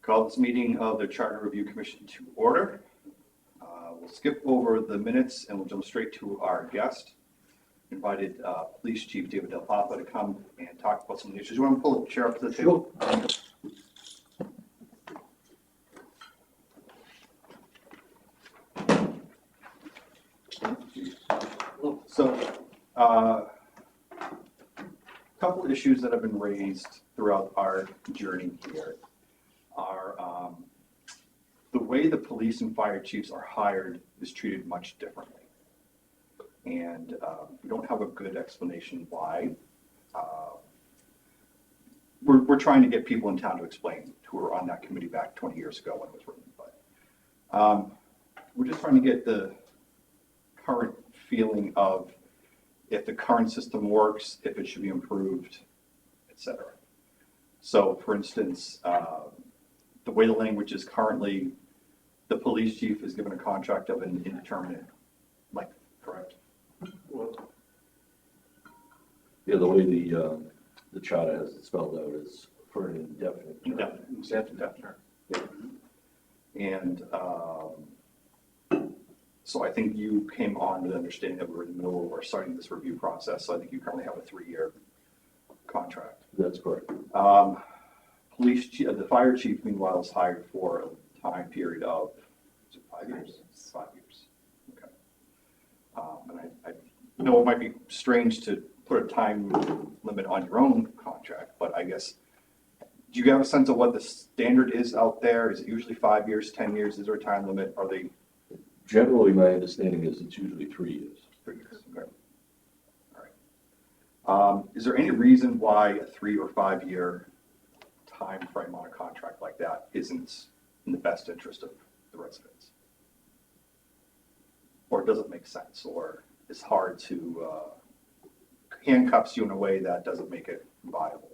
Call this meeting of the Charter Review Commission to order. We'll skip over the minutes and we'll jump straight to our guest. Invited Police Chief David Del Papa to come and talk about some of the issues. You want to pull the chair up to the table? So, a couple of issues that have been raised throughout our journey here are the way the police and fire chiefs are hired is treated much differently. And we don't have a good explanation why. We're trying to get people in town to explain who were on that committee back 20 years ago when it was written. But we're just trying to get the current feeling of if the current system works, if it should be improved, etc. So, for instance, the way the language is currently, the police chief is given a contract of an indeterminate length, correct? Well, yeah, the way the charter has it spelled out is for an indefinite term. Indefinite. Yeah. And so I think you came on with the understanding that we were in the middle of starting this review process. So I think you currently have a 3-year contract. That's correct. Police chief, the fire chief, meanwhile, is hired for a time period of 5 years. 5 years. Okay. And I know it might be strange to put a time limit on your own contract, but I guess, do you have a sense of what the standard is out there? Is it usually 5 years, 10 years? Is there a time limit? Are they? Generally, my understanding is it's usually 3 years. 3 years. Okay. All right. Is there any reason why a 3 or 5 year time frame on a contract like that isn't in the best interest of the residents? Or does it make sense? Or it's hard to handcuffs you in a way that doesn't make it viable?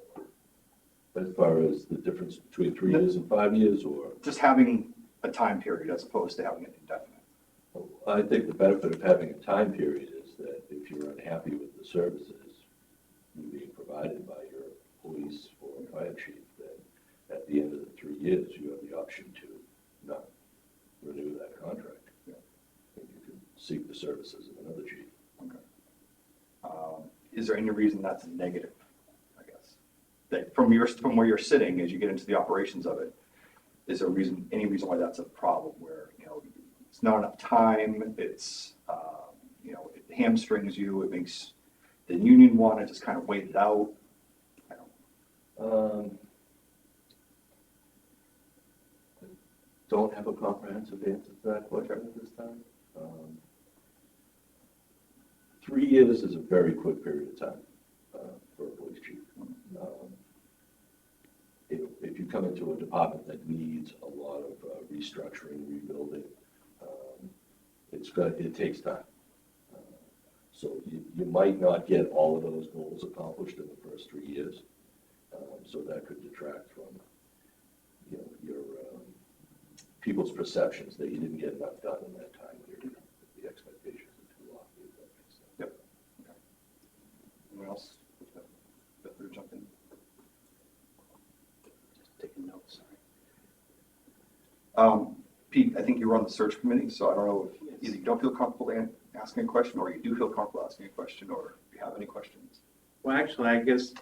As far as the difference between 3 years and 5 years, or? Just having a time period as opposed to having it indefinite. I think the benefit of having a time period is that if you're unhappy with the services being provided by your police or fire chief, then at the end of the 3 years, you have the option to not renew that contract. Yeah. And you can seek the services of another chief. Okay. Is there any reason that's negative, I guess? That from where you're sitting, as you get into the operations of it, is there any reason why that's a problem where, it's not enough time, it's, it hamstrings you, it makes the union want to just kind of wait it out? I Don't have a comprehensive answer to that question at this time. 3 years is a very quick period of time for a police chief. If you come into a department that needs a lot of restructuring, rebuilding, it takes time. So you might not get all of those goals accomplished in the first 3 years. So that could detract from your people's perceptions that you didn't get enough done in that time period. The expectations are too lofty, if that makes sense. Yep. Okay. Anyone else? Feel free to jump in. Just taking notes, sorry. Pete, I think you were on the search committee, so I don't know if either you don't feel comfortable asking a question, or you do feel comfortable asking a question, or if you have any questions. Well, actually, I guess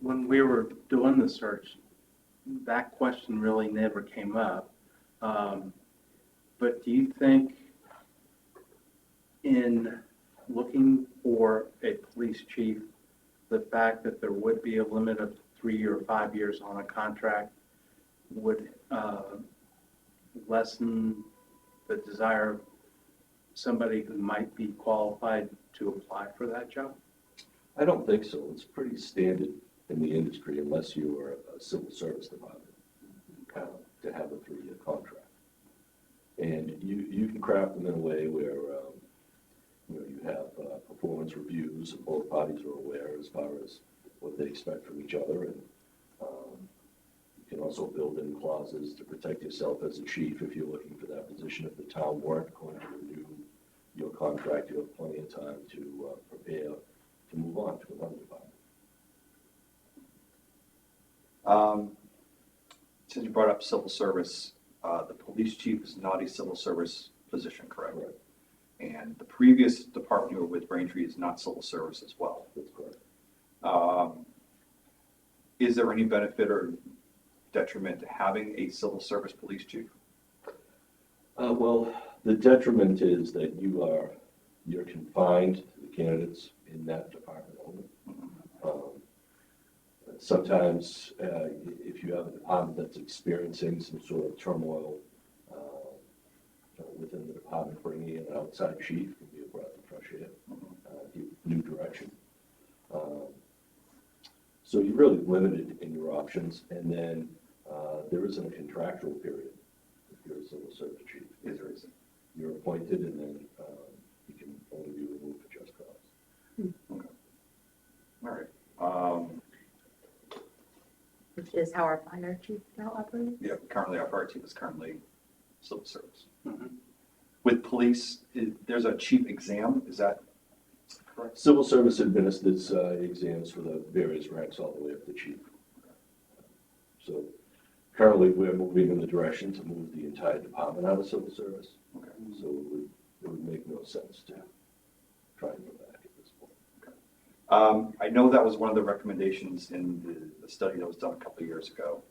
when we were doing the search, that question really never came up. But do you think in looking for a police chief, the fact that there would be a limit of 3 or 5 years on a contract would lessen the desire of somebody who might be qualified to apply for that job? I don't think so. It's pretty standard in the industry, unless you are a civil service department, to have a 3-year contract. And you can craft them in a way where you have performance reviews, and both parties are aware as far as what they expect from each other, and you can also build in clauses to protect yourself as a chief if you're looking for that position. If the town weren't going to renew your contract, you have plenty of time to prepare to move on to another department. Since you brought up civil service, the police chief is not a civil service position, correct? Correct. And the previous department you were with, Braintree, is not civil service as well. That's correct. Is there any benefit or detriment to having a civil service police chief? Well, the detriment is that you're confined to the candidates in that department only. Sometimes, if you have a department that's experiencing some sort of turmoil within the department, bringing in an outside chief can be a breath of fresh air, give new direction. So you're really limited in your options, and then there isn't a contractual period if you're a civil service chief. Is there isn't? You're appointed, and then you can only be removed for just cause. Okay. All right. Which is how our fire chief now operates. Yeah, currently our fire chief is currently civil service. Mhm. With police, there's a chief exam, is that correct? Civil service administers exams for the various ranks all the way up to chief. So currently, we're moving in the direction to move the entire department out of civil service. Okay. So it would make no sense to try and go back at this point. I know that was one of the recommendations in the study that was done a couple of years ago.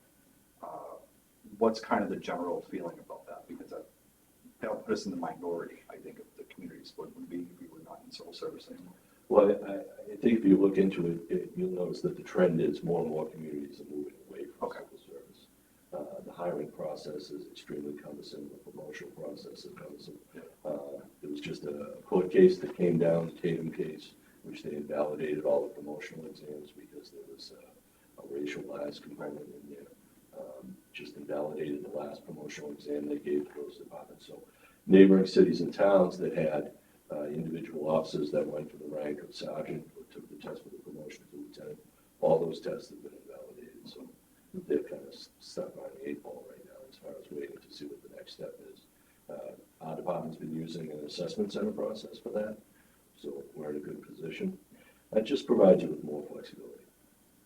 What's kind of the general feeling about that? Because that'll put us in the minority, I think, of the communities would be if we were not in civil service anymore. Well, I think if you look into it, you'll notice that the trend is more and more communities are moving away from Okay. civil service. The hiring process is extremely cumbersome, the promotional process is cumbersome. There was just a court case that came down, the Tatum case, which they invalidated all the promotional exams because there was a racialized component in there. Just invalidated the last promotional exam they gave to those departments. So neighboring cities and towns that had individual officers that went for the rank of sergeant or took the test for the promotion to lieutenant, all those tests have been invalidated. So they're kind of stuck on the 8 ball right now as far as waiting to see what the next step is. Our department's been using an assessment center process for that, so we're in a good position. That just provides you with more flexibility.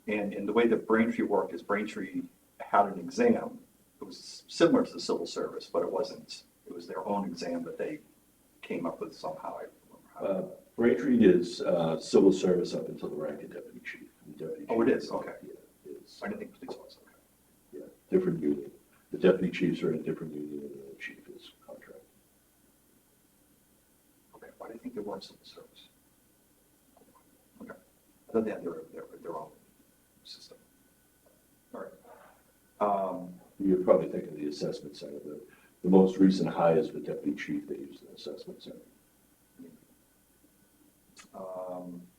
And the way that Braintree worked is Braintree had an exam. It was similar to the civil service, but it wasn't. It was their own exam that they came up with somehow. I don't remember how. Braintree is civil service up until the rank of deputy chief. And deputy Oh, it chief is? Okay. Yeah, it's, I didn't think police was, okay. yeah, different union. The deputy chiefs are in a different union and the chief is contract. Okay, why do you think they weren't civil service? Okay, I thought they had their own system. All right. You're probably thinking the assessment center. The most recent hires for deputy chief, they used an assessment center.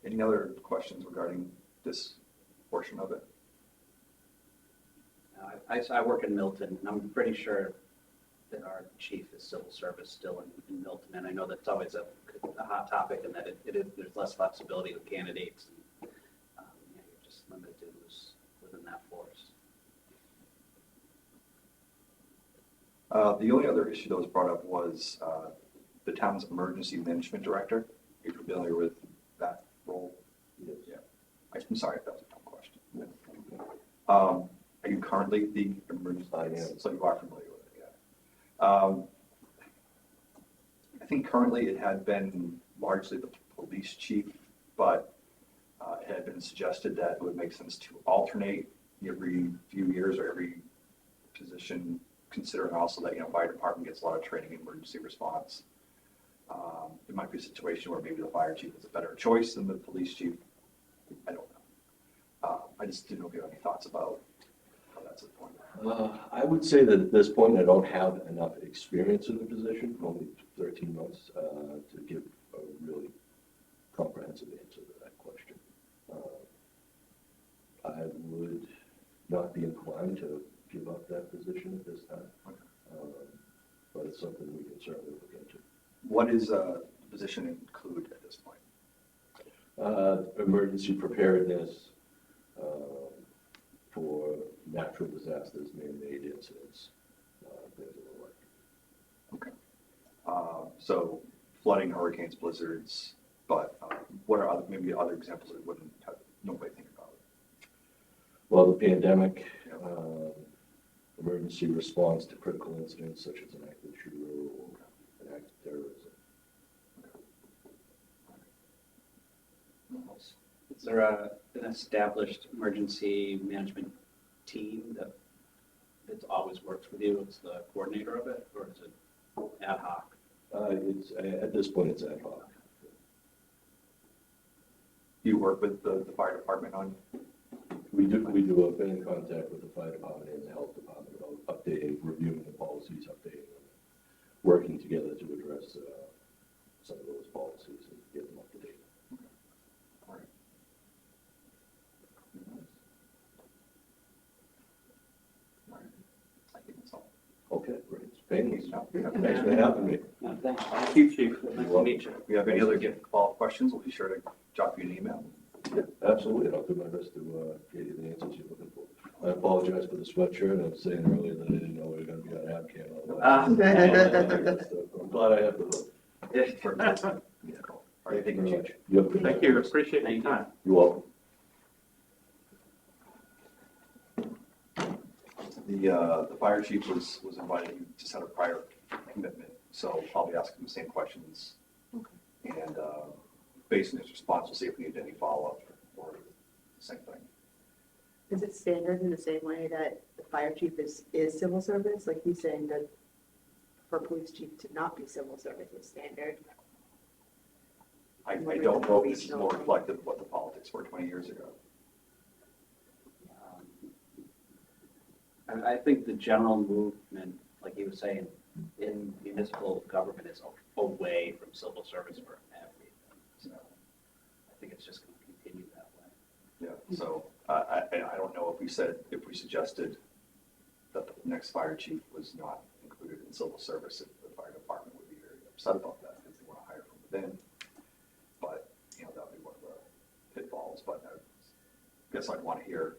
Any other questions regarding this portion of it? I work in Milton, and I'm pretty sure that our chief is civil service still in Milton, and I know that's always a hot topic, and that there's less flexibility with candidates, and you're just limited to who's within that force. The only other issue that was brought up was the town's emergency management director. Are you familiar with that role? Yes. Yeah. I'm sorry if that was a dumb question. Are you currently the emergency? I am. So you are familiar with it, yeah. I think currently it had been largely the police chief, but it had been suggested that it would make sense to alternate every few years or every position, considering also that, fire department gets a lot of training in emergency response. It might be a situation where maybe the fire chief is a better choice than the police chief. I don't know. I just didn't know if you have any thoughts about how that's at the point. I would say that at this point, I don't have enough experience in the position, only 13 months, to give a really comprehensive answer to that question. I would not be inclined to give up that position at this time, but it's something we can certainly look into. What is the position include at this point? Emergency preparedness for natural disasters, man-made incidents, things of the like. Okay. So flooding, hurricanes, blizzards, but what are maybe other examples that we wouldn't have no way to think about it? Well, the pandemic, Yeah. emergency response to critical incidents such as an active shooter or an act of terrorism. Is there an established emergency management team that's always works with you? It's the coordinator of it, or is it ad hoc? It's, at this point, it's ad hoc. Do you work with the fire department on? We do, I've been in contact with the fire department and the health department about updating, reviewing the policies, updating them, working together to address some of those policies and get them up to date. All right. All right. I think that's all. Okay, great. Painless. Yeah. Thanks for having me. Thanks. Thank you, Chief. Nice to meet you. If you have any other follow-up questions, we'll be sure to drop you an email. Yeah, absolutely, and I'll do my best to get you the answers you're looking for. I apologize for the sweatshirt. I was saying earlier that I didn't know we were going to be on Abcam. I'm glad I have the hook. All right, thank you, Chief. You have a good Thank night. you, appreciate your time. You're welcome. The fire chief was invited, he just had a prior commitment, so I'll be asking the same questions. And based on his response, we'll see if we need any follow-up or the same thing. Is it standard in the same way that the fire chief is civil service? Like he's saying that for police chief to not be civil service is standard. I don't know if this is more reflective of what the politics were 20 years ago. I think the general movement, like you were saying, in municipal government is away from civil service for everything. So I think it's just going to continue that way. Yeah, so I don't know if we suggested that the next fire chief was not included in civil service, if the fire department would be very upset about that because they want to hire from within. But, you know, that would be one of the pitfalls, but I guess I'd want to hear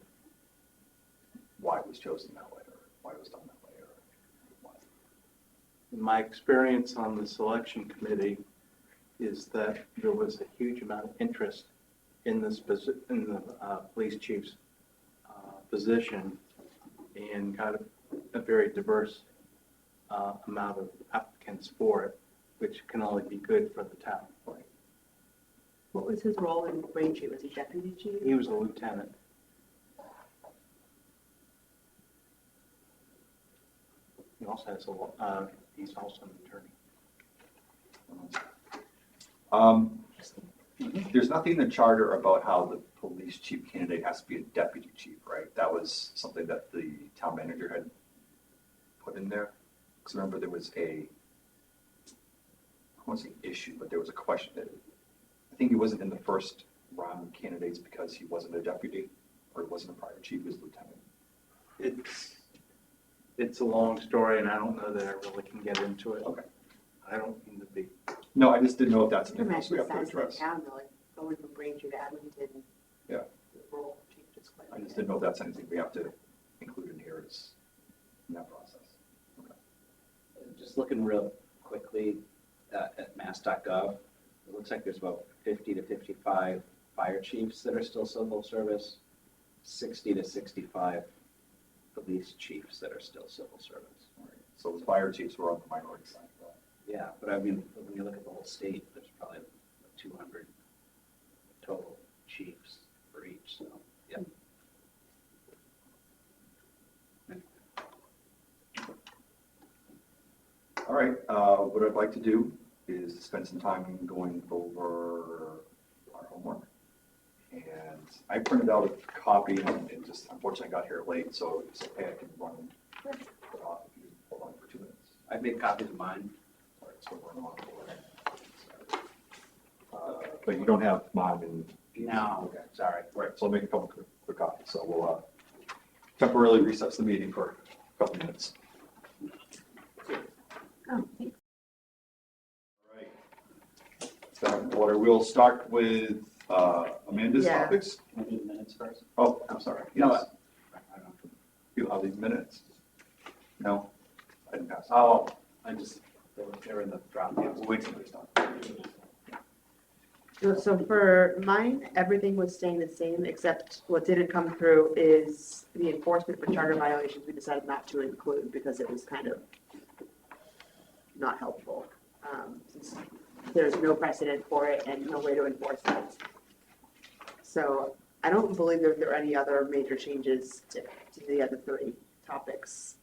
why it was chosen that way, or why it was done that way, or why. My experience on the selection committee is that there was a huge amount of interest in this in the police chief's position, and got a very diverse amount of applicants for it, which can only be good for the town. What was his role in Braintree? Was he deputy chief? He was a lieutenant. He also has he's also an attorney. There's nothing in the charter about how the police chief candidate has to be a deputy chief, right? That was something that the town manager had put in there. Because remember, there was I won't say issue, but there was a question that, I think he wasn't in the first round of candidates because he wasn't a deputy, or he wasn't a prior chief, he was lieutenant. It's a long story, and I don't know that I really can get into it. Okay. I don't mean to be. No, I just didn't know if that's I something can else we imagine the have to size of the address. town, though, like going from Braintree to Abington. Yeah. The role changed just quite a I bit. just didn't know if that's anything we have to include in here in that process. Okay. Just looking real quickly at mass.gov, it looks like there's about 50 to 55 fire chiefs that are still civil service, 60 to 65 police chiefs that are still civil service. All right. So the fire chiefs were on the minority side. Yeah, but I mean, when you look at the whole state, there's probably 200 total chiefs for each, so, yeah. All right, what I'd like to do is spend some time going over our homework. And I printed out a copy and just unfortunately I got here late, so it's okay, I can run it off if you hold on for 2 minutes. I made copies of mine. All right, so we're on. But you don't have mine and. No, Okay. sorry. Right, so I'll make a couple quick copies. So we'll temporarily recess the meeting for a couple minutes. Oh, thanks. All right. Back in order. We'll start with Amanda's Yeah. topics. Can I do the minutes first? Oh, I'm sorry. You know Yes. what? I don't know. You have these minutes? No? I didn't pass. Oh, I just, they were in the drop. Yeah, we'll wait till it's done. So for mine, everything was staying the same, except what didn't come through is the enforcement for charter violations we decided not to include because it was kind of not helpful. Since there's no precedent for it and no way to enforce it. So I don't believe there are any other major changes to the other three topics.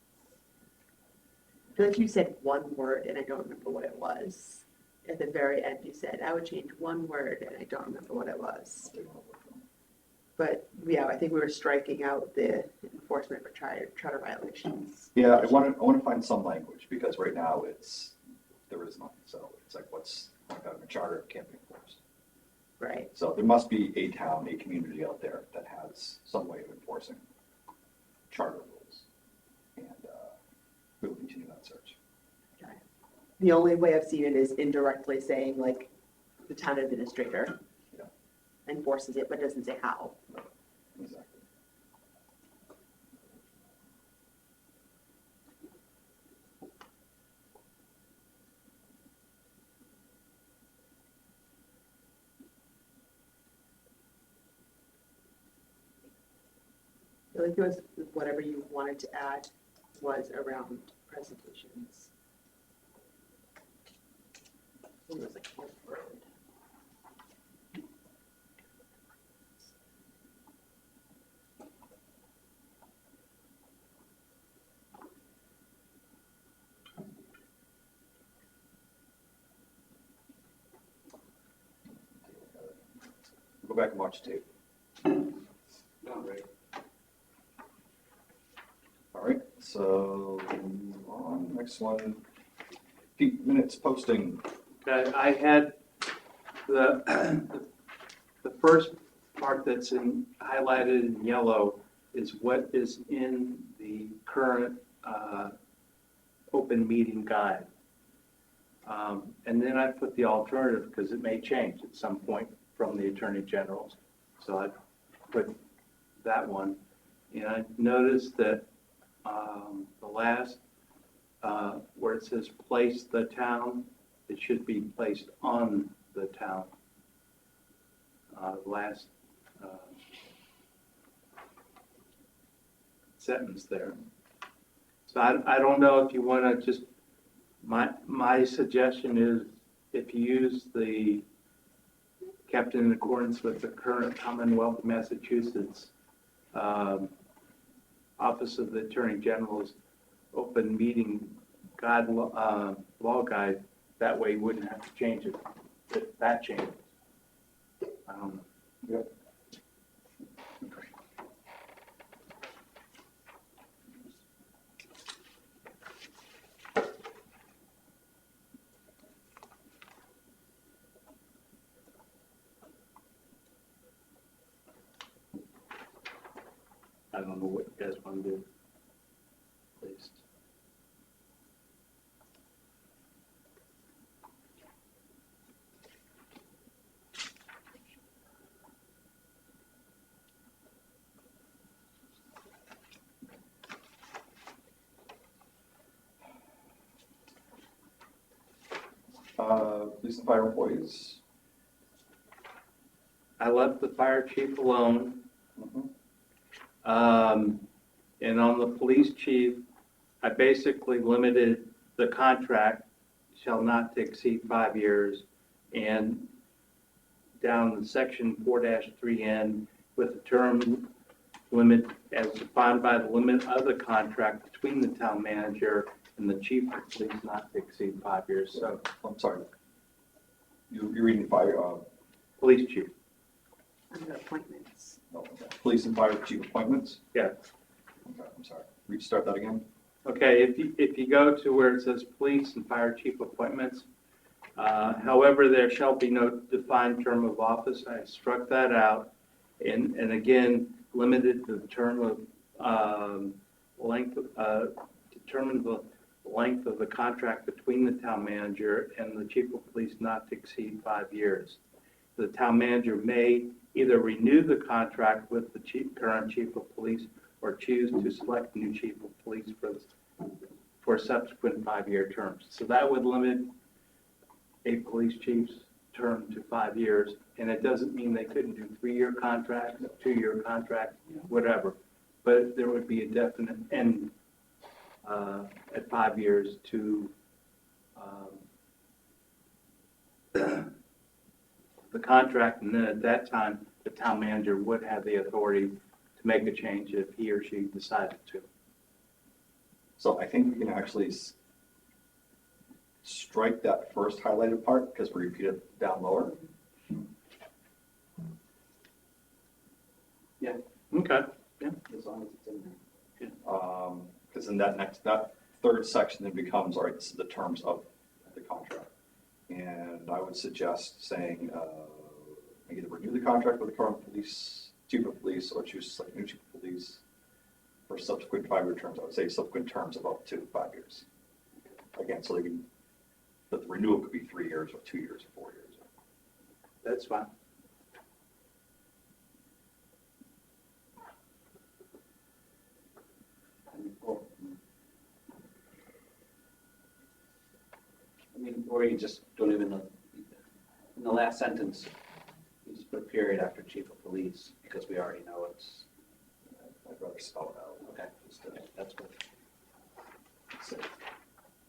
I feel like you said one word and I don't remember what it was. At the very end, you said, I would change one word and I don't remember what it was. But yeah, I think we were striking out the enforcement for charter violations. Yeah, I want to find some language, because right now there is none. So it's like, what's, like a charter can't be enforced. Right. So there must be a town, a community out there that has some way of enforcing charter rules. And we'll continue that search. Okay. The only way I've seen it is indirectly saying like the town administrator Yeah. enforces it, but doesn't say how. Exactly. I feel like it was whatever you wanted to add was around presentations. It was like one word. Go back and watch the tape. All right, so move on. Next one, Pete, minutes posting. Okay, I had the, the first part that's highlighted in yellow is what is in the current open meeting guide. And then I put the alternative because it may change at some point from the Attorney General. So I put that one. And I noticed that the last, where it says place the town, it should be placed on the town. Last sentence there. So I don't know if you want to just, my suggestion is if you use the kept in accordance with the current Commonwealth of Massachusetts Office of the Attorney General's open meeting guide, law guide, that way you wouldn't have to change it if that changes. Yep. I don't know what you guys want to do. Please. Police and fire employees. I left the fire chief alone. Mhm. And on the police chief, I basically limited the contract shall not to exceed 5 years, and down in section 4-3N with the term limit as defined by the limit of the contract between the town manager and the chief of police not to exceed 5 years. So, I'm sorry. You're reading fire, police chief, Under appointments. no, okay. Police and fire chief appointments. yeah. Okay, I'm sorry. Restart that again. Okay, if you go to where it says police and fire chief appointments, however, there shall be no defined term of office. I struck that out, and again, limited the term of length, determine the length of the contract between the town manager and the chief of police not to exceed 5 years. The town manager may either renew the contract with the current chief of police or choose to select a new chief of police for subsequent 5-year terms. So that would limit a police chief's term to 5 years, and it doesn't mean they couldn't do 3-year contracts, 2-year contracts, whatever. But there would be a definite end at 5 years to the contract, and then at that time, the town manager would have the authority to make a change if he or she decided to. So I think we can actually strike that first highlighted part because we repeat it down lower. Okay. As long as it's in there. Because then that third section then becomes, all right, this is the terms of the contract. And I would suggest saying, either renew the contract with the current chief of police, or choose to select new chief of police for subsequent 5-year terms. I would say subsequent terms of up to 5 years. Again, so that the renewal could be 3 years or 2 years or 4 years. That's fine. I mean, or you just don't even know, in the last sentence, you just put a period after chief of police, because we already know it's, I'd rather spell it out. okay, that's good. Say,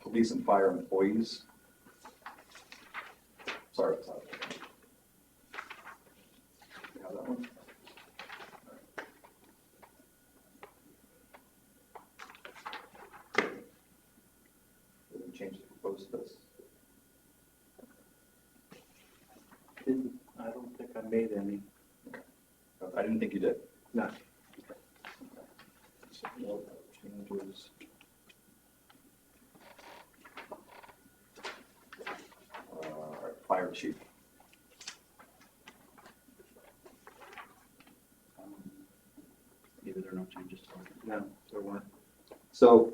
police and fire employees. Sorry, it's not. You have that one? Any changes proposed to this? I don't think I made any. I didn't think you did. No. So, no changes. All right, fire chief. Maybe there are no changes to it. No, there weren't. So,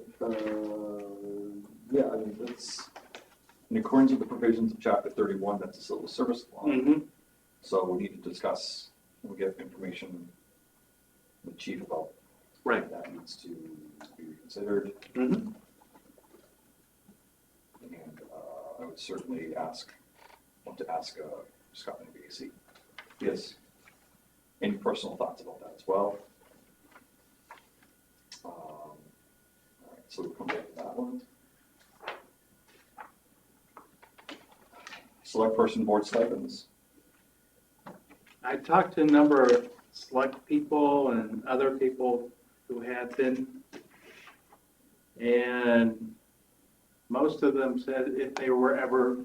yeah, I mean, that's in accordance with the provisions of chapter 31, that's a civil service law. Mm-hmm. So we need to discuss, we'll get information from the chief about Right. that needs to be reconsidered. Mm-hmm. And I would certainly want to ask Scott and BAC. Yes. Any personal thoughts about that as well? All right, so we'll come back to that one. Select person board stipends. I talked to a number of select people and other people who had been, and most of them said if they were ever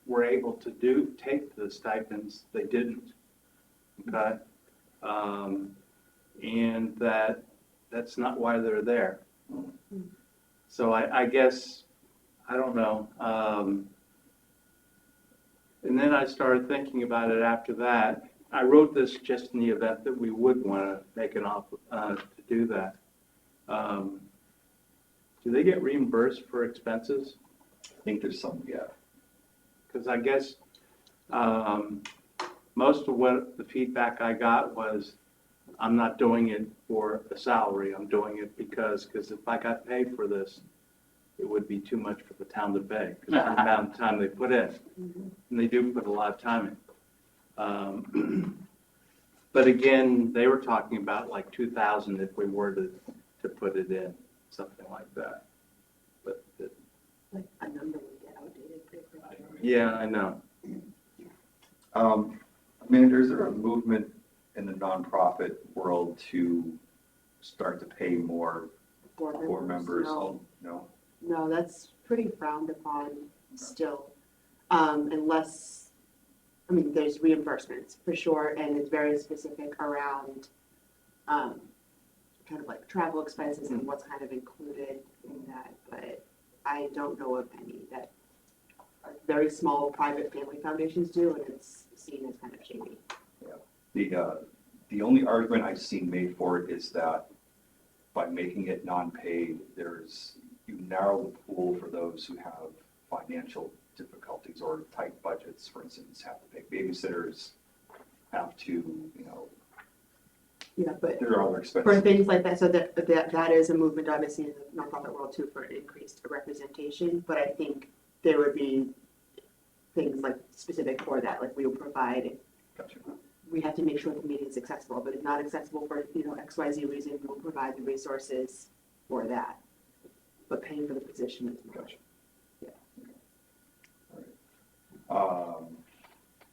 were able to take the stipends, they didn't. Okay, and that's not why they're there. So I guess I don't know. And then I started thinking about it after that. I wrote this just in the event that we would want to make an offer to do that. Do they get reimbursed for expenses? I think there's some, yeah. Because I guess most of what the feedback I got was, I'm not doing it for a salary. I'm doing it because if I got paid for this, it would be too much for the town to pay, because of the amount of time they put in. And they do put a lot of time in. But again, they were talking about like 2,000 if we were to put it in, something like that. But, Like a number would get outdated pretty quickly. yeah, I know. Manager, is there a movement in the nonprofit world to start to pay more board members? No. No? No, that's pretty frowned upon still, unless, I mean, there's reimbursements for sure, and it's very specific around kind of like travel expenses and what's kind of included in that, but I don't know of any that very small private family foundations do, and it's seen as kind of shady. The only argument I've seen made for it is that by making it non-paid, you narrow the pool for those who have financial difficulties or tight budgets, for instance, have to pay babysitters, have to, Yeah, but there are other for expenses. things like that, so that is a movement obviously in the nonprofit world too for increased representation, but I think there would be things like specific for that, like we will provide, Gotcha. we have to make sure the meeting is accessible, but if not accessible for, XYZ reason, we will provide the resources for that. But paying for the position is not. Gotcha. Yeah. All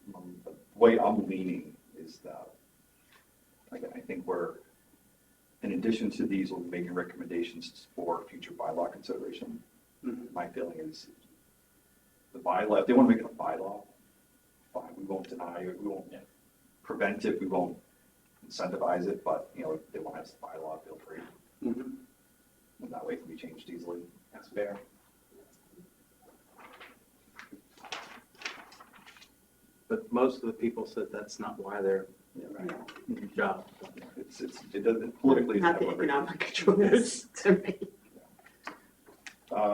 right. The way I'm leaning is that, again, I think we're, in addition to these, we're making recommendations for future bylaw consideration. My feeling is the bylaw, if they want to make it a bylaw, fine, we won't deny it, we won't prevent it, we won't incentivize it, but, if they want to have a bylaw, feel free. And that way it can be changed easily. That's fair. But most of the people said that's not why they're Right. in the job. It doesn't, politically. Not the economic choice to me.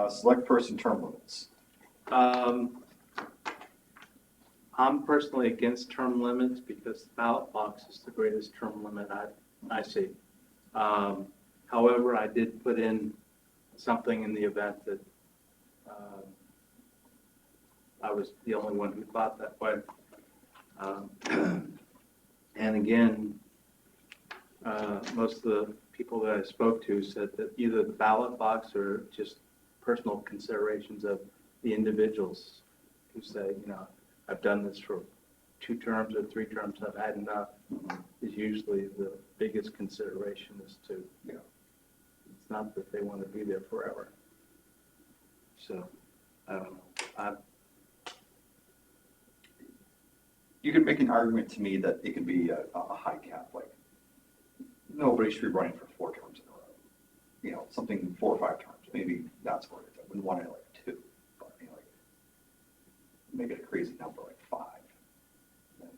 Select person term limits. I'm personally against term limits because the ballot box is the greatest term limit I see. However, I did put in something in the event that I was the only one who thought that way. And again, most of the people that I spoke to said that either the ballot box or just personal considerations of the individuals who say, I've done this for 2 terms or 3 terms, I've had enough, is usually the biggest consideration is to, it's not that they want to be there forever. So, I don't know. You could make an argument to me that it could be a high cap, like nobody should be running for 4 terms in a row. Something 4 or 5 terms, maybe that's what it is. I wouldn't want it like 2, but make it a crazy number like 5. Then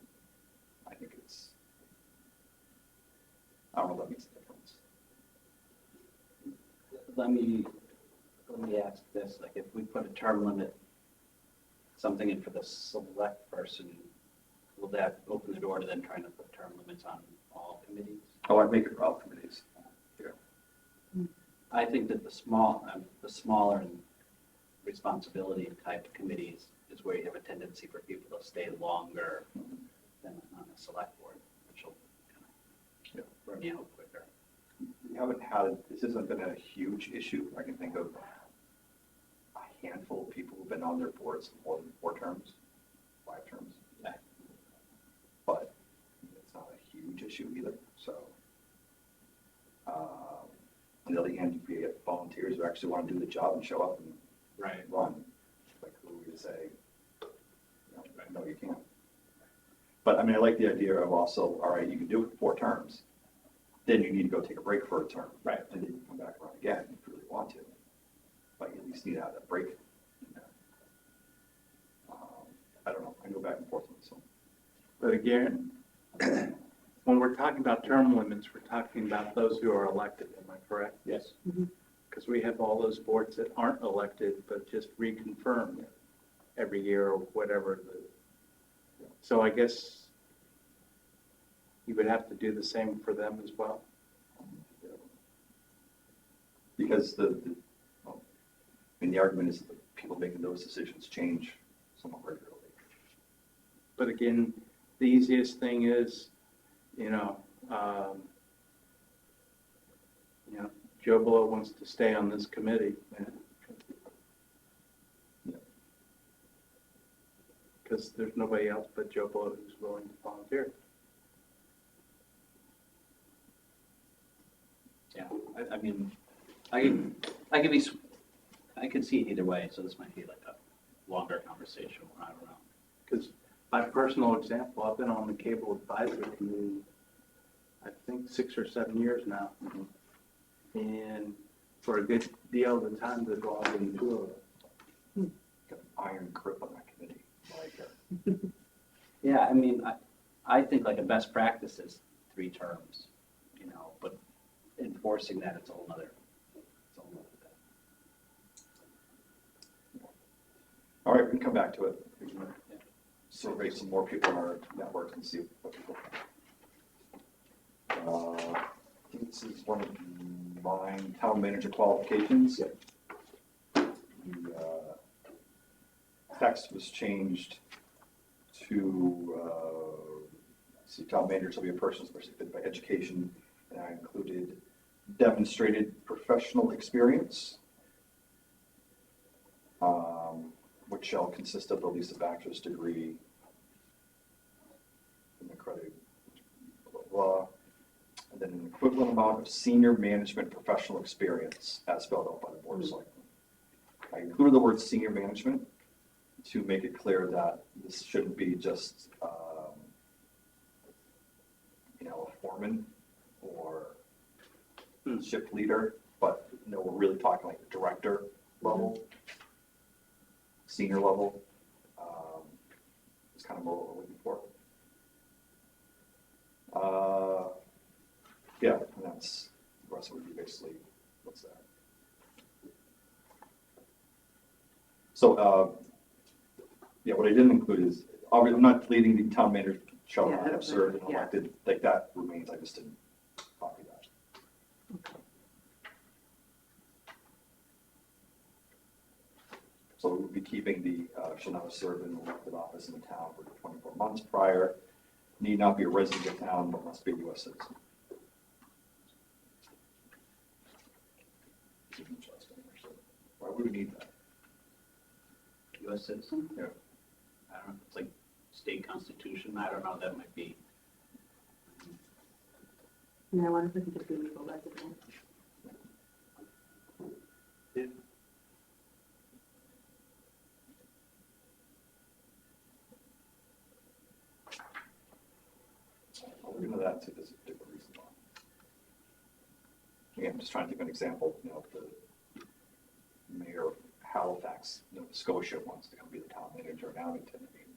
I think I don't know if that makes a difference. Let me ask this, like if we put a term limit, something in for the select person, will that open the door to then trying to put term limits on all committees? Oh, I'd make it for all committees. I think that the smaller and responsibility type committees is where you have a tendency for people to stay longer than on a select board, which will kind of run you out quicker. We haven't had, this hasn't been a huge issue. I can think of a handful of people who've been on their boards more than 4 terms, 5 terms. Yeah. But it's not a huge issue either, so. On the other hand, you get volunteers who actually want to do the job and show up and run. Like, who are we to say, no, you can't. But I mean, I like the idea of also, all right, you can do it for 4 terms. Then you need to go take a break for a term. Right. And then you can come back around again if you really want to. But you at least need to have that break. I don't know, I go back and forth on this one. But again, when we're talking about term limits, we're talking about those who are elected, am I correct? Yes. Because we have all those boards that aren't elected, but just reconfirmed every year or whatever. So I guess you would have to do the same for them as well. Because the argument is that the people making those decisions change somewhat regularly. But again, the easiest thing is, Joe Blow wants to stay on this committee. Because there's nobody else but Joe Blow who's willing to volunteer. Yeah, I mean, I could see it either way, so this might be like a longer conversation, I don't know. Because by personal example, I've been on the cable advisory committee, I think 6 or 7 years now. And for a good deal of the time, there's all been 2 of them. Got an iron grip on that committee. Like, Yeah, I mean, I think like a best practice is 3 terms, but enforcing that, it's a whole nother thing. all right, we can come back to it. We can survey some more people in our network and see what people think. I think this is one of mine, town manager qualifications. The text was changed to, see, town manager shall be a person specified by education, and I included demonstrated professional experience, which shall consist of at least a bachelor's degree in accredited, blah, blah, blah. And then an equivalent amount of senior management professional experience as spelled out by the board of selectmen. I included the word senior management to make it clear that this shouldn't be just, a foreman or shift leader, but, we're really talking like director level, senior level. It's kind of what we're looking for. Yeah, and that's, the rest would be basically, what's that? So, yeah, what I didn't include is, obviously, I'm not deleting the town manager shall Yeah, not have that's served and right, yeah. elected, like that remains, I just didn't copy that. So we would be keeping the, shall not have served in an elected office in the town for 24 months prior, need not be a resident of town, but must be a U.S. citizen. Why would we need that? U.S. citizen? Yeah. I don't know, it's like state constitution, I don't know, that might be. Yeah, I wonder if we could just be legal resident. Yeah. I'll look into that, see if there's a different reason why. Again, I'm just trying to give an example, the mayor of Halifax, Nova Scotia wants to come be the town manager in Abington. I mean,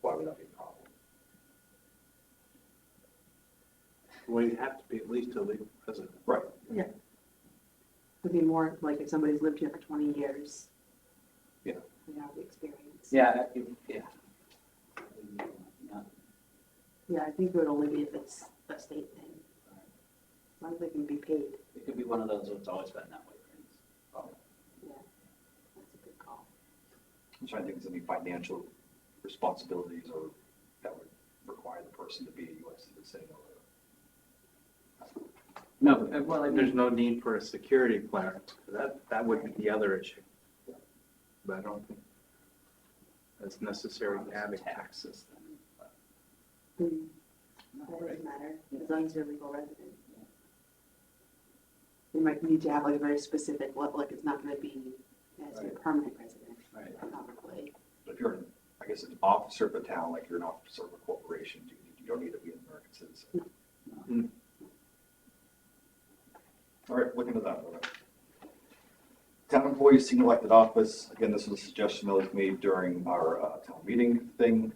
why would that be a problem? Well, you have to be at least a legal resident. Right. Would be more like if somebody's lived here for 20 years. Yeah. They have the experience. Yeah. Yeah, I think it would only be if it's a state thing. As long as they can be paid. It could be one of those, it's always been that way. Yeah, that's a good call. I'm trying to think if there's any financial responsibilities or that would require the person to be a U.S. citizen or. No, well, I There's mean, no need for a security clearance. That would be the other issue. But I don't think that's necessary to have a tax. taxes then. That doesn't matter, as long as you're a legal resident. You might need to have like a very specific level, like it's not gonna be as your Right. permanent resident, Right. probably. But if you're, I guess, an officer of a town, like you're an officer of a corporation, you don't need to be an American citizen. Mm. All right, look into that. Town employees, senior elected office, again, this was a suggestion that was made during our town meeting thing.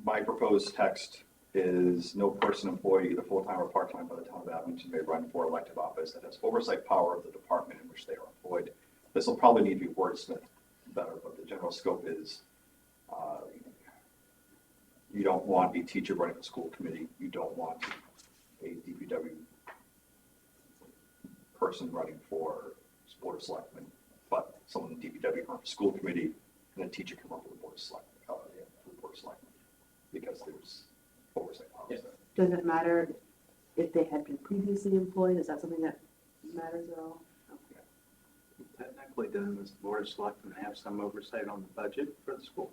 My proposed text is no person employed, either full-time or part-time by the town of Abington may run for elected office that has oversight power of the department in which they are employed. This will probably need to be wordsmithed better, but the general scope is you don't want a teacher running the school committee. You don't want a DPW person running for board of selectmen, but someone in DPW can run for school committee and a teacher can run for the board of selectmen, because there's oversight powers there. Does it matter if they had been previously employed? Is that something that matters at all? Technically, doesn't this board of selectmen have some oversight on the budget for the school?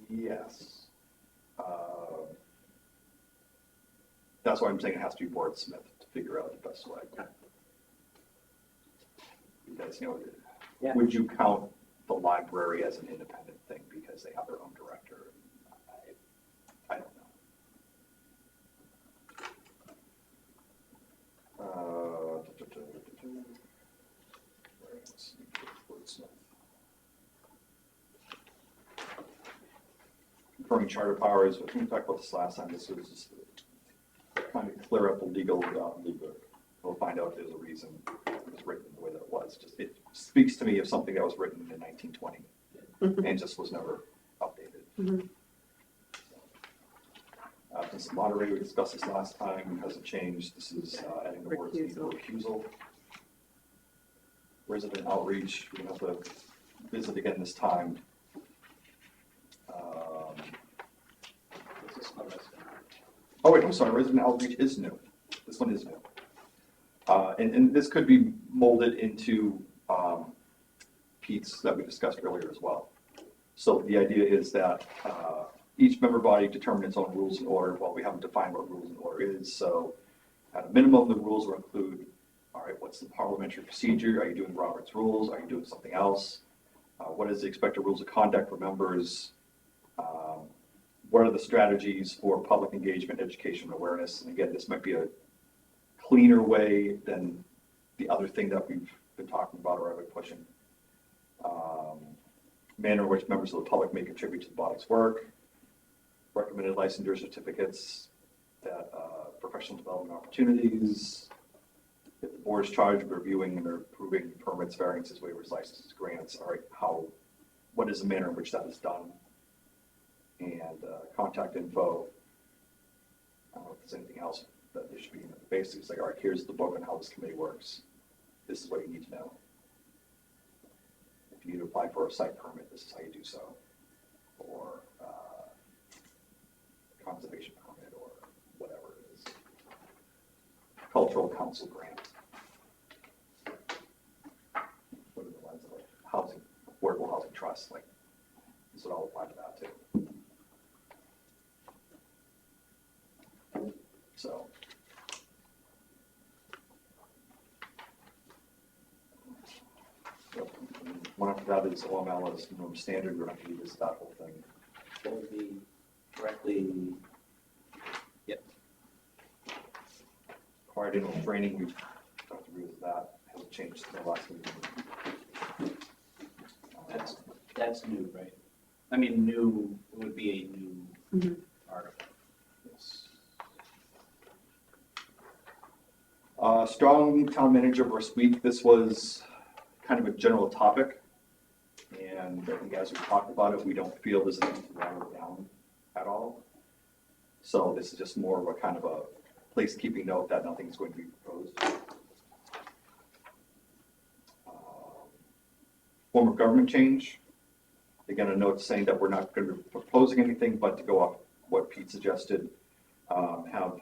Yes. That's why I'm saying it has to be wordsmithed to figure out the best way. Because, Yeah. would you count the library as an independent thing because they have their own director? I don't know. Confirming charter powers, I think we talked about this last time, this was just kind of clear up the legal, we'll find out if there's a reason it was written the way that it was. Just, it speaks to me of something that was written in 1920 and just was never updated. Mhm. Since the moderator, we discussed this last time, it hasn't changed. This is adding the words need for recusal. resident outreach, we're gonna have to visit again this time. Is this one resident? Oh, wait, I'm sorry, resident outreach is new. This one is new. And this could be molded into Pete's that we discussed earlier as well. So the idea is that each member body determine its own rules and order. Well, we haven't defined what rules and order is, so at a minimum, the rules will include, all right, what's the parliamentary procedure? Are you doing Robert's rules? Are you doing something else? What is the expected rules of conduct for members? What are the strategies for public engagement, education, and awareness? And again, this might be a cleaner way than the other thing that we've been talking about or I've been pushing. Manner in which members of the public may contribute to the body's work. Recommended licensure certificates, that professional development opportunities. If the board is charged with reviewing and approving permits, variances, waivers, licenses, grants, all right, what is the manner in which that is done? And contact info. I don't know if there's anything else that there should be in the basics, like, all right, here's the book on how this committee works. This is what you need to know. If you need to apply for a site permit, this is how you do so. Or conservation permit or whatever it is. Cultural council grant. What are the ones like housing, affordable housing trust, like this would all apply to that too. So. One after that is OML is minimum standard, we're not going to use that whole thing. That would be directly, yep. Required annual training, we don't agree with that, hasn't changed in the last meeting. That's new, right? I mean, new, it would be a new article. Yes. Strong town manager versus weak, this was kind of a general topic. And I think as we talked about it, we don't feel there's anything to narrow it down at all. So this is just more of a kind of a placekeeping note that nothing's going to be proposed. Form of government change. Again, a note saying that we're not going to be proposing anything, but to go off what Pete suggested, have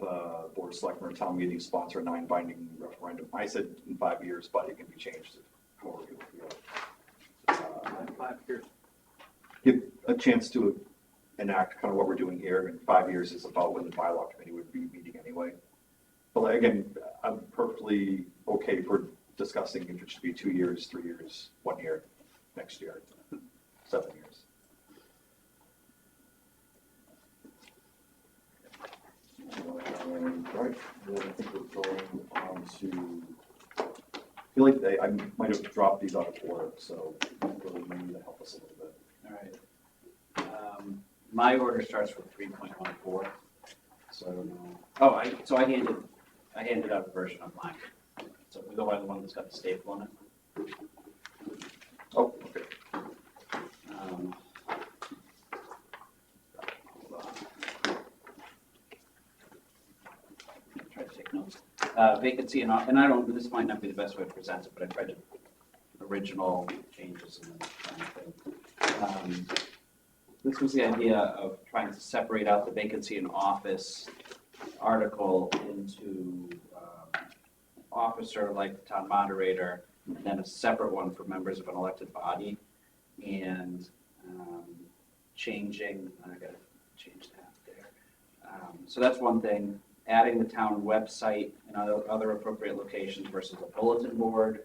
board of selectmen or town meeting sponsor a non-binding referendum. I said in 5 years, but it can be changed. However you feel. 5 years. Give a chance to enact kind of what we're doing here, and 5 years is about when the bylaw committee would be meeting anyway. But again, I'm perfectly okay for discussing if it should be 2 years, 3 years, 1 year, next year, 7 years. Right, then I think we're going on to, I feel like I might have dropped these out of order, so really maybe to help us a little bit. All right. My order starts with 3.14, so I don't know. Oh, I handed out a version online. So if we go by the one that's got the staple on it. Oh, okay. Hold on. Try to take notes. Vacancy and I don't, this might not be the best way to present it, but I tried to original changes and then kind of thing. This was the idea of trying to separate out the vacancy in office article into officer like the town moderator, and then a separate one for members of an elected body, and changing, I gotta change that there. So that's one thing, adding the town website and other appropriate locations versus a bulletin board,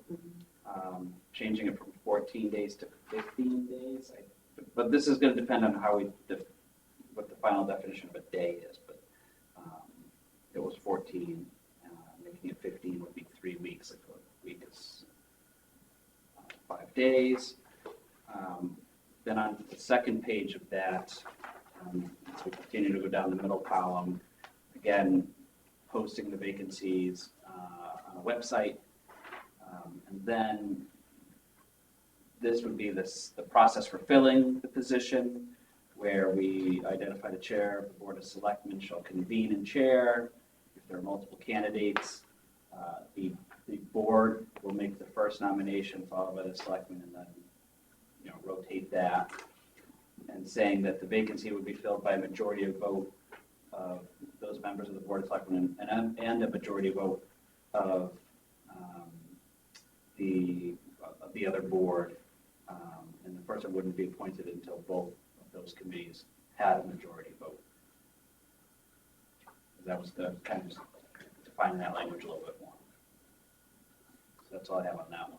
changing it from 14 days to 15 days. But this is going to depend on how what the final definition of a day is, but it was 14, making it 15 would be 3 weeks. If a week is 5 days. Then on the second page of that, as we continue to go down the middle column, again, posting the vacancies on a website, and then this would be the process for filling the position, where we identify the chair, the board of selectmen shall convene and chair. If there are multiple candidates, the the board will make the first nomination, followed by the selectmen, and then, rotate that. And saying that the vacancy would be filled by a majority of vote of those members of the board of selectmen and a majority vote of the other board. And the person wouldn't be appointed until both of those committees had a majority vote. That was the kind of defining that language a little bit more. So that's all I have on that one.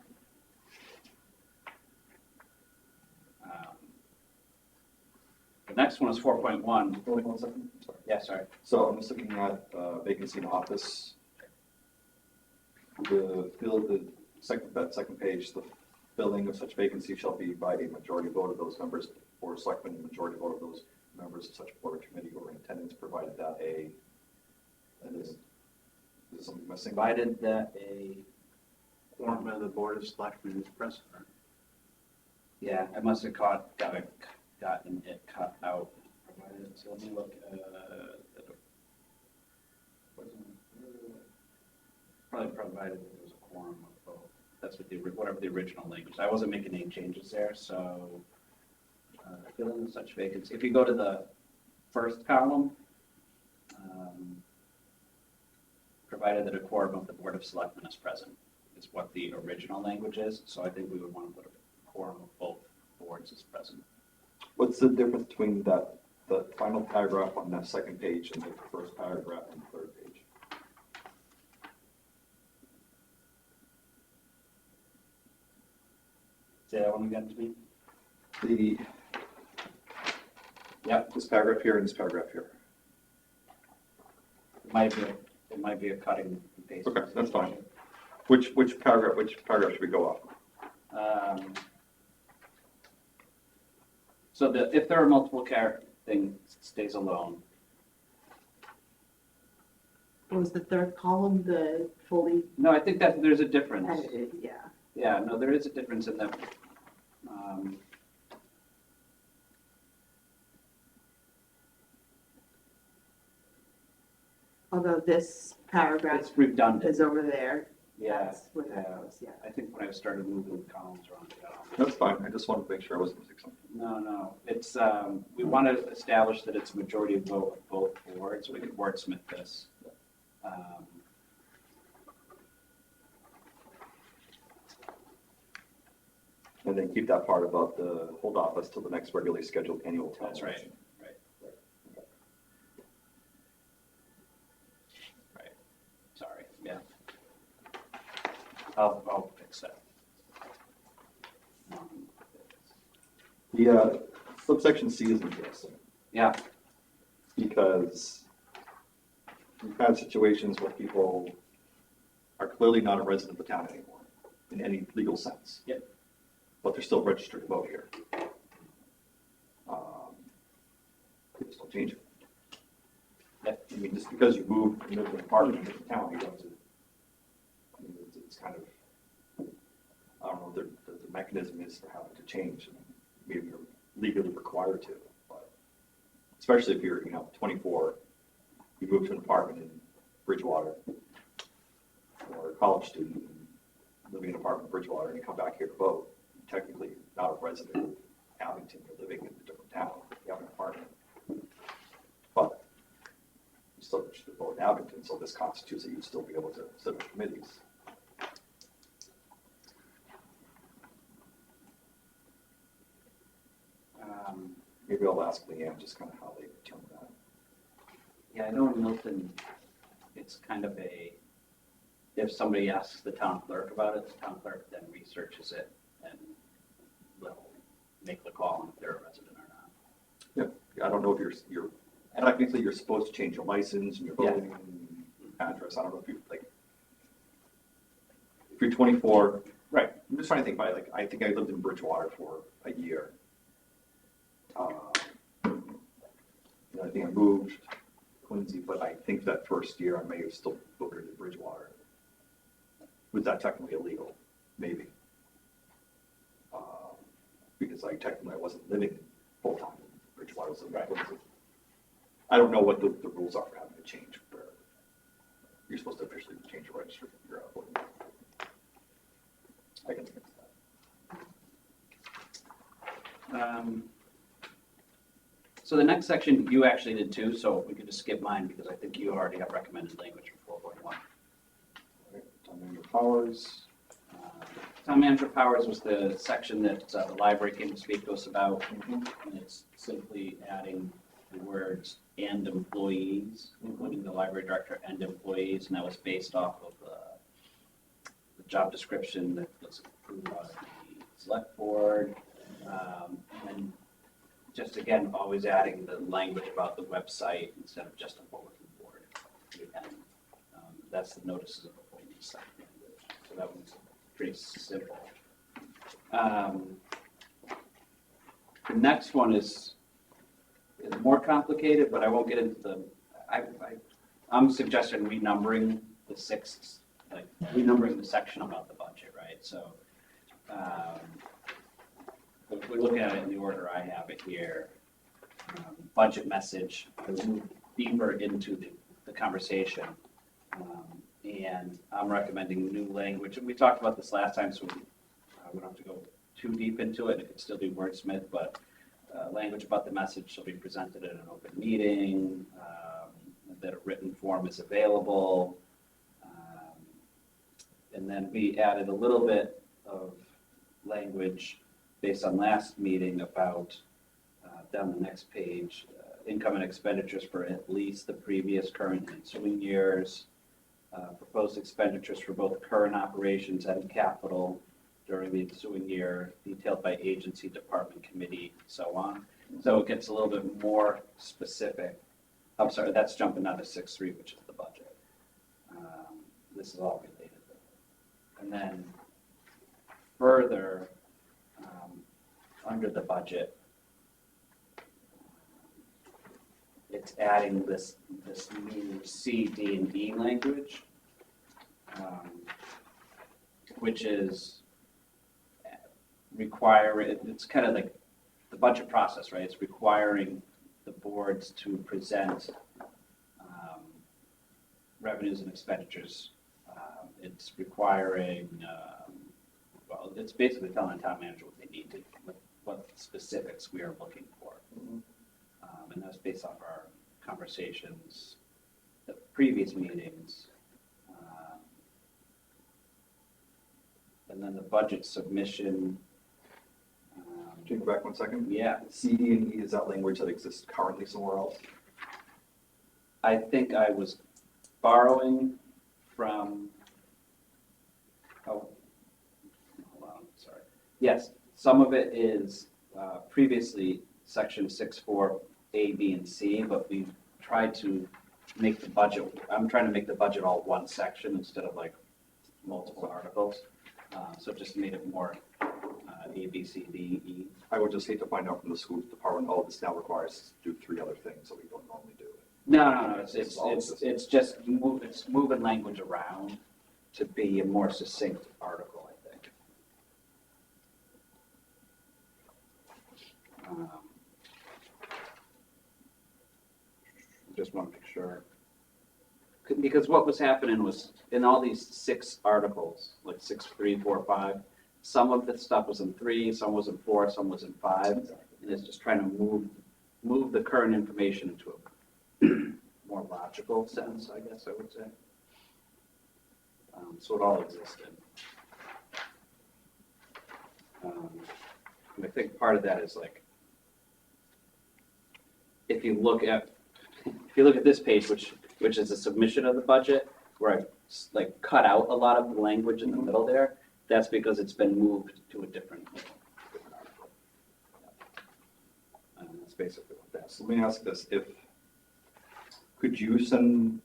The next one is 4.1. Wait 1 second. Sorry. Yeah, sorry. So I'm just looking at vacancy in office. That second page, the filling of such vacancy shall be by a majority vote of those members or selectmen, a majority vote of those members of such board or committee or in attendance, provided that is something missing? Provided that a, Form of the Board of Selectmen is present. yeah, I must have gotten it cut out. Provided, so let me look, probably provided that there was a quorum of both. That's what whatever the original language. I wasn't making any changes there, so filling such vacancy. If you go to the first column, provided that a quorum of the Board of Selectmen is present, is what the original language is. So I think we would want to put a quorum of both boards is present. What's the difference between the final paragraph on that second page and the first paragraph on the third page? Say that one again to me? Yep, this paragraph here and this paragraph here. It might be a cutting and paste. Okay, that's fine. Which paragraph should we go off? So if there are multiple thing stays alone. Was the third column the fully No, I think that there's a difference. edited? Yeah. Yeah, no, there is a difference in them. Although this paragraph It's redundant. is over there. Yeah, That's where that yeah. goes, yeah. I think when I started moving the columns around, I got all That's fine. I just wanted to make sure I wasn't missing something. No, it's, we want to establish that it's majority vote of both boards, we could wordsmith this. And then keep that part about the hold office till the next regularly scheduled annual town. That's election. Right, sorry, yeah. I'll fix that. The subsection C is interesting Yeah, because we've had situations where people are clearly not a resident of the town anymore in any legal sense. Yep. But they're still registered to vote here. People still change it. Yep. I mean, just because you move and live in an apartment in a different town, you don't have to, I mean, it's kind of, I don't know what the mechanism is for having to change. I mean, maybe you're legally required to, but especially if you're, 24, you move to an apartment in Bridgewater, or a college student living in an apartment in Bridgewater, and you come back here to vote, technically you're not a resident of Abington, you're living in a different town, you have an apartment. But you still should vote in Abington, so this constitutes that you'd still be able to sit on committees. Maybe I'll ask Leanne just kind of how they determine that. yeah, I know in Milton, it's kind of if somebody asks the town clerk about it, the town clerk then researches it and will make the call on if they're a resident or not. Yeah, I don't know if you're technically you're supposed to change your license and your Yeah. voting address. I don't know if if you're 24, right? I'm just trying to think about it. Like, I think I lived in Bridgewater for a year. I think I moved to Quincy, but I think that first year I may have still voted in Bridgewater. Was that technically illegal? Maybe. Because I wasn't living full time in Bridgewater. I was living in Quincy. I don't know what the rules are for having to change where you're supposed to officially change your register. I can fix that. So the next section, you actually did too, so we could just skip mine because I think you already have recommended language for 4.1. Town manager powers. Town manager powers was the section that the library came to speak to us about, and it's simply adding the words "and employees," including the library director and employees, and that was based off of the job description that was approved by the select board. And just again, always adding the language about the website instead of just a bulletin board. And that's the notices of appointments site language. So that one's pretty simple. The next one is more complicated, but I won't get into the, I'm suggesting renumbering the sixth, like renumbering the section about the budget, right? So if we look at it in the order I have it here, budget message, I would move deeper into the conversation. And I'm recommending new language. And we talked about this last time, so we don't have to go too deep into it. It could still be wordsmith, but language about the message shall be presented in an open meeting, that a written form is available. And then we added a little bit of language based on last meeting about, down the next page, income and expenditures for at least the previous, current, and ensuing years. Proposed expenditures for both current operations and capital during the ensuing year, detailed by agency, department, committee, so on. So it gets a little bit more specific. I'm sorry, that's jumping out of 6.3, which is the budget. This is all related. And then further, under the budget, it's adding this new C, D, and E language, which is requiring, it's kind of like the budget process, right? It's requiring the boards to present revenues and expenditures. It's requiring, well, it's basically telling the town manager what they need to, what specifics we are looking for. And that's based off our conversations at previous meetings. And then the budget submission. Can you go back 1 second? Yeah, C, D, and E, is that language that exists currently somewhere else? I think I was borrowing from, hold on, sorry. Yes, some of it is previously section 6.4 A, B, and C, but we tried to make the budget, I'm trying to make the budget all one section instead of like multiple articles. So it just made it more A, B, C, D, E. I would just hate to find out from the school department, oh, this now requires us to do 3 other things that we don't normally do. No, it's just it's moving language around to be a more succinct article, I think. Just want to make sure. Because what was happening was, in all these 6 articles, like 6, 3, 4, 5, some of the stuff was in 3, some was in 4, some was in 5, and it's just trying to move the current information into a more logical sense, I guess I would say. So it all existed. And I think part of that is like, if you look at this page, which is a submission of the budget, where I like cut out a lot of the language in the middle there, that's because it's been moved to a different article. And that's basically what that's. So let me ask this, could you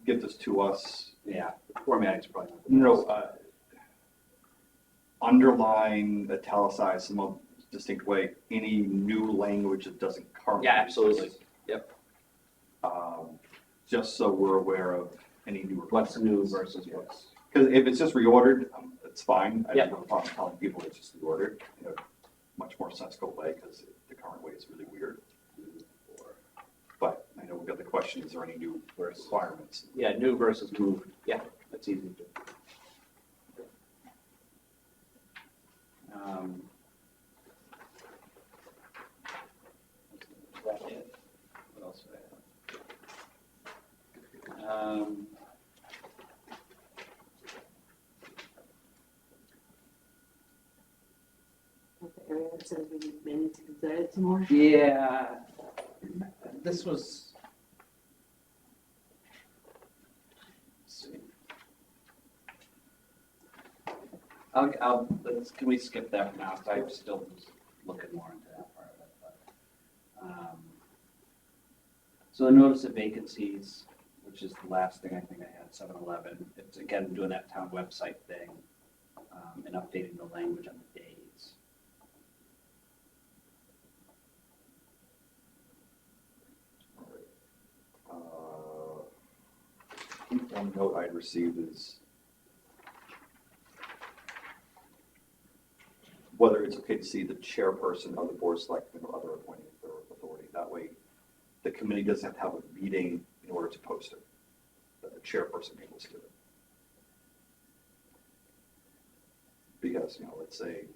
give this to us? Yeah, the formatting's probably not the best. Underline, italicize, some more distinct way, any new language that doesn't currently Yeah, absolutely. exist. Yep. Just so we're aware of any new. What's new versus what's. Because if it's just reordered, it's fine. I Yeah. don't have a problem telling people it's just reordered in a much more sensible way, because the current way is really weird. But I know we've got the question, is there any new requirements? Yeah, new versus moved. Yeah, that's easy to do. The area that says we may need to consider it some more. Yeah, this was. Let's see. Can we skip that for now? 'Cause I'm still looking more into that part of it. But, so the notice of vacancies, which is the last thing I think I had, 7-Eleven. It's again doing that town website thing and updating the language on the days. One note I'd received is whether it's okay to see the chairperson of the board of selectmen or other appointed authority. That way, the committee doesn't have to have a meeting in order to post it. That the chairperson can list it. Because, let's say,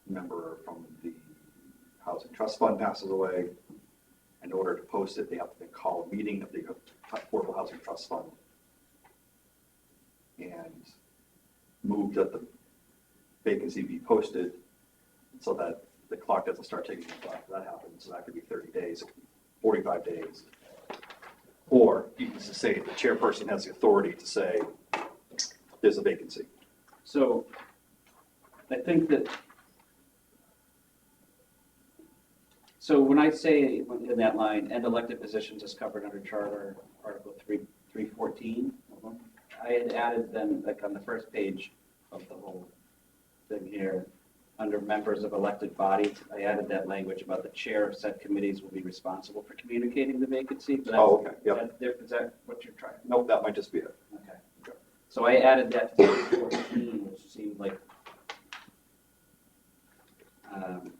member from the Housing Trust Fund passes away. In order to post it, they have to then call a meeting of the Affordable Housing Trust Fund and move that the vacancy be posted so that the clock doesn't start ticking after that happens. So that could be 30 days, it could be 45 days. Or you can just say the chairperson has the authority to say there's a vacancy. So I think that, so when I say in that line, and elected positions is covered under Charter Article 314, I had added then, like on the first page of the whole thing here, under members of elected bodies, I added that language about the chair of said committees will be responsible for communicating the vacancy. But that's- Oh, okay, yep. Is that what you're trying? Nope, that might just be it. Okay. So I added that to 14, which seemed like,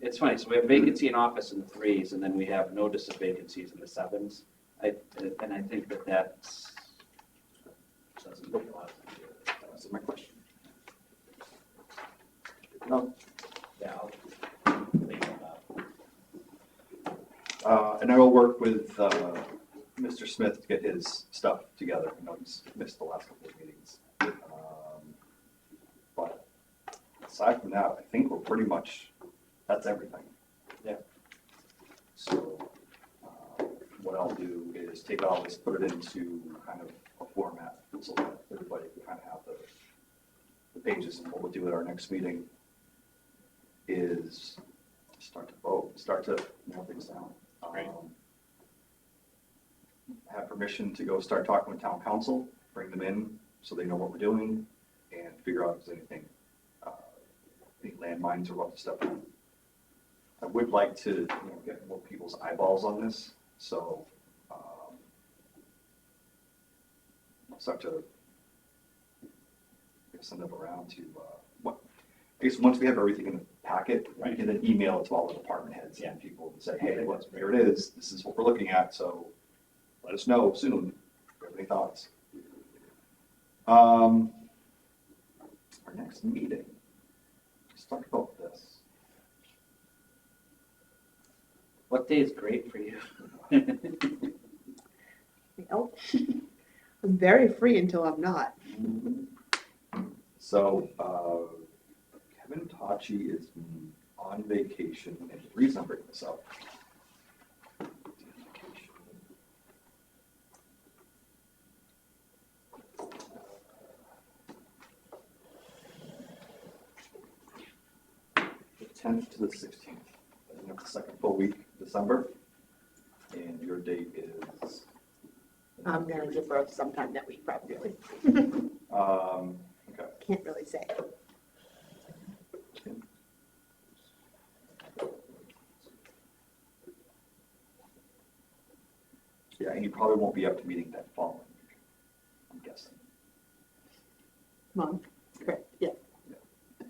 it's funny, so we have vacancy in office in the 3s, and then we have notice of vacancies in the 7s. And I think that that's, doesn't make a lot of sense here. That was my question. No. Yeah, I'll leave it up. And I will work with Mr. Smith to get his stuff together. I know he's missed the last couple of meetings. But aside from that, I think we're pretty much, that's everything. Yeah. So what I'll do is take all this, put it into kind of a format so that everybody can kind of have the pages. And what we'll do at our next meeting is start to vote, start to narrow things down. Right. Have permission to go start talking with town council, bring them in so they know what we're doing and figure out if there's anything, any landmines or what to step on. I would like to get more people's eyeballs on this, so I'll start to send them around to, I guess once we have everything in the packet, we can then email it to all the department heads and people and say, hey, look, here it is, this is what we're looking at, so let us know soon, if you have any thoughts. Our next meeting, let's talk about this. What day is great for you? Oh, I'm very free until I'm not. So, Kevin Tachi is on vacation, and the reason I'm bringing this up. The 10th to the 16th, the second full week of December, and your date is. I'm gonna give birth sometime that week, probably. Okay. Can't really say. Yeah, and you probably won't be up to meeting that following week, I'm guessing. Month, correct, yeah. Yeah.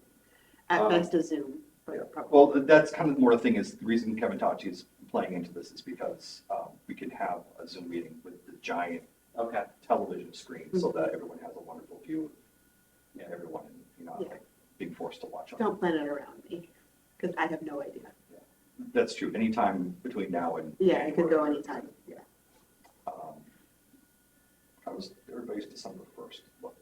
At Um, best a Zoom, Yeah. but probably. Well, that's kind of more the thing is, the reason Kevin Tachi is playing into this is because we can have a Zoom meeting with the giant Okay. television screen so that everyone has a wonderful view of everyone, and Yeah. like being forced to watch on. Don't plan it around me, because I have no idea. That's true, anytime between now and. Yeah, it could go January. anytime, yeah. How was everybody's December 1st look?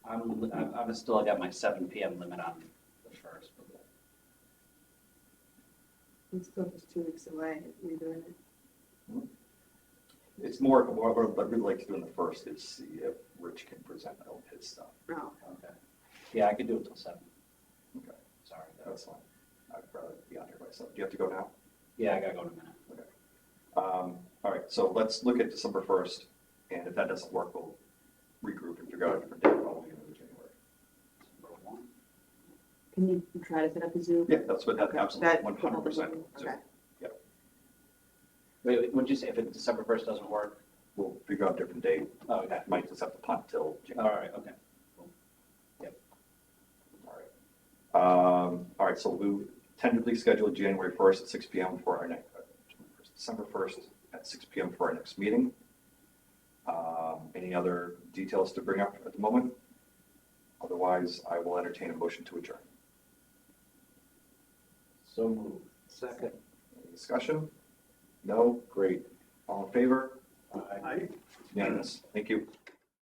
I've still got my 7 PM limit on the first. It's still just 2 weeks away, we're doing it. It's more, what I'd really like to do in the first is see if Rich can present all his stuff. Oh, Okay. Yeah, I could do it till 7. Okay, Sorry. that's fine. I'd rather be on here myself. Do you have to go now? Yeah, I gotta go in a minute. All right, so let's look at December 1st, and if that doesn't work, we'll regroup and figure out a different date probably in January. Number 1. can you try to set up a Zoom? Yeah, that's what, that Okay, absolutely, that- 100%. Okay. Wait, what'd you say, if it December 1st doesn't work? We'll figure out a different date. Oh, okay. Might just have to punt till All January. right, okay. All right, so we tentatively scheduled January 1st at 6 PM for our next, December 1st at 6 PM for our next meeting. Any other details to bring up at the moment? Otherwise, I will entertain a motion to adjourn. So moved. Second. Any discussion? No? Great. All in favor? Aye. Unanimous. Thank you.